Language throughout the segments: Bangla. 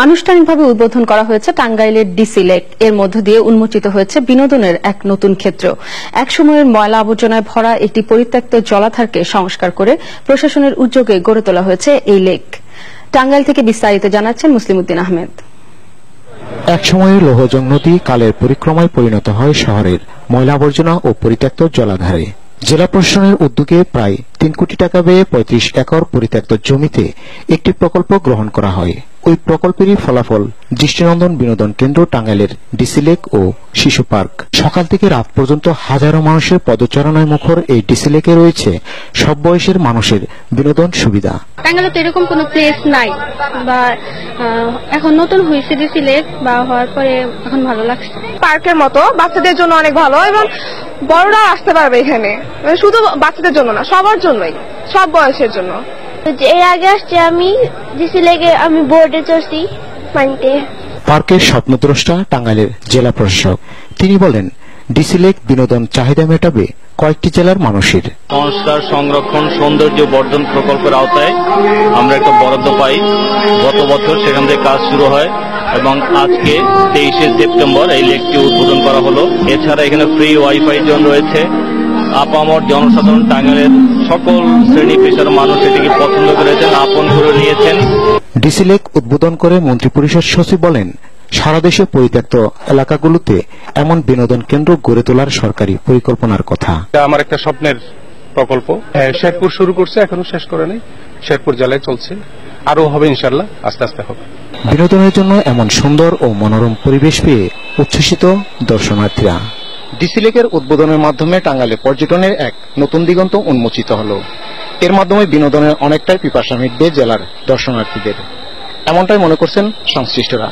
আনুষ্ঠানিকভাবে উদ্বোধন করা হয়েছে টাঙ্গাইলের ডিসি লেক। এর মধ্য দিয়ে উন্মোচিত হয়েছে বিনোদনের এক নতুন ক্ষেত্র। একসময়ের ময়লা আবর্জনায় ভরা একটি পরিত্যক্ত জলাধারকে সংস্কার করে প্রশাসনের উদ্যোগে গড়ে তোলা হয়েছে এই লেক। টাঙ্গাইল থেকে বিস্তারিত জানাচ্ছেন মুসলিম উদ্দিন আহমেদ। একসময়ের লৌহজং নদী কালের পরিক্রমায় পরিণত হয় শহরের ময়লা আবর্জনা ও পরিত্যক্ত জলাধারে। জেলা প্রশাসনের উদ্যোগে প্রায় ৩ কোটি টাকা ব্যয়ে ৩৫ একর পরিত্যক্ত জমিতে একটি প্রকল্প গ্রহণ করা হয়। ওই প্রকল্পেরই ফলাফল দৃষ্টিনন্দন বিনোদন কেন্দ্র টাঙ্গাইলের ডিসি লেক ও শিশু পার্ক। সকাল থেকে রাত পর্যন্ত হাজারো মানুষের পদচারণায় মুখর এই ডিসি লেকে রয়েছে সব বয়সের মানুষের বিনোদন সুবিধা। টাঙ্গাইলে তো এরকম কোনো প্লেস নাই, বা এখন নতুন হয়েছে ডিসি লেক, বা হওয়ার পরে এখন ভালো লাগছে। পার্কের মতো বাচ্চাদের জন্য অনেক ভালো, এবং বড়রা আসতে পারবে এখানে, শুধু বাচ্চাদের জন্য না, সবার জন্যই, সব বয়সের জন্য। এর আগে আসছে আমি ডিসি লেকে, আমি বোর্ডে চড়ছি পানিতে। পার্কের স্বপ্নদ্রষ্টা টাঙ্গাইলের জেলা প্রশাসক। তিনি বলেন, ডিসি লেক বিনোদন চাহিদা মেটাবে কয়েকটি জেলার মানুষের। সংস্কার, সংরক্ষণ, সৌন্দর্য বর্ধন প্রকল্পের আওতায় আমরা একটা বরাদ্দ পাই। গত বছর সেখান থেকে কাজ শুরু হয় এবং আজকে 23শে সেপ্টেম্বর এই লেকটি উদ্বোধন করা হলো। এছাড়া এখানে ফ্রি ওয়াইফাই জোন রয়েছে। আপামর জনসাধারণ টাঙ্গাইলের সকল শ্রেণী পেশার মানুষ এটিকে পছন্দ করেছেন, আপন করে নিয়েছেন। ডিসি লেক উদ্বোধন করে মন্ত্রিপরিষদ সচিব বলেন, সারা দেশে পরিত্যক্ত এলাকাগুলোতে এমন বিনোদন কেন্দ্র গড়ে তোলার সরকারি পরিকল্পনার কথা। আমার একটা স্বপ্নের প্রকল্প। শেরপুর শুরু করছে, এখনো শেষ করে নাই। শেরপুর জেলায় চলছে, আরো হবে ইনশাল্লাহ, আস্তে আস্তে হবে। বিনোদনের জন্য এমন সুন্দর ও মনোরম পরিবেশ পেয়ে উচ্ছ্বসিত দর্শনার্থীরা। ডিসি লেকের উদ্বোধনের মাধ্যমে টাঙ্গাইলে পর্যটনের এক নতুন দিগন্ত উন্মোচিত হল। এর মাধ্যমে বিনোদনের অনেকটাই পিপাসা মিটবে জেলার দর্শনার্থীদের, এমনটাই মনে করছেন সংশ্লিষ্টরা।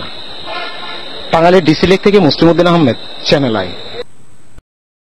টাঙ্গাইলের ডিসি লেক থেকে মুসলিম উদ্দিন আহমেদ, চ্যানেল আই।